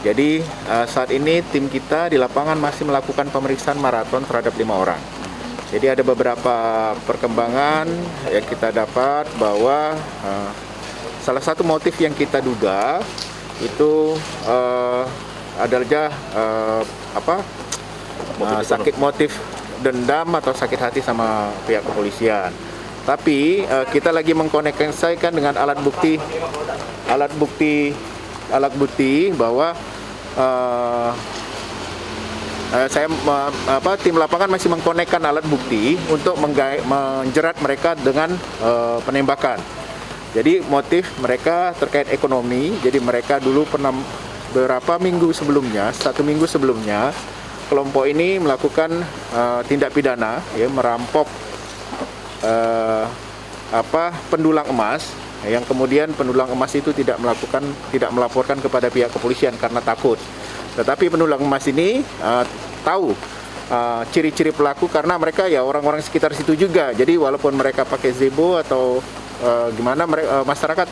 Jadi saat ini tim kita di lapangan masih melakukan pemeriksaan maraton terhadap 5 orang. Jadi ada beberapa perkembangan yang kita dapat bahwa salah satu motif yang kita duga itu adalah sakit motif dendam atau sakit hati sama pihak kepolisian. Tapi kita lagi mengkoneksikan dengan alat bukti bahwa tim lapangan masih mengkonekkan alat bukti untuk menjerat mereka dengan penembakan. Jadi motif mereka terkait ekonomi. Jadi mereka dulu pernah beberapa minggu sebelumnya, 1 minggu sebelumnya, kelompok ini melakukan tindak pidana, ya, merampok pendulang emas. Yang kemudian pendulang emas itu tidak melaporkan kepada pihak kepolisian karena takut. Tetapi pendulang emas ini tahu ciri-ciri pelaku karena mereka ya orang-orang sekitar situ juga. Jadi walaupun mereka pakai zebo atau masyarakat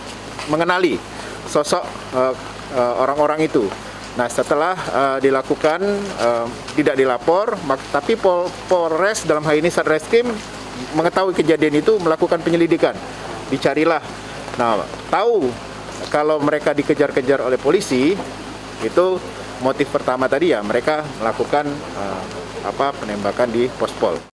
mengenali sosok orang-orang itu. Nah, setelah dilakukan tidak dilapor, tapi Polres dalam hal ini Satreskrim mengetahui kejadian itu, melakukan penyelidikan. Dicarilah. Nah, tahu kalau mereka dikejar-kejar oleh polisi, itu motif pertama tadi ya mereka melakukan penembakan di Pospol.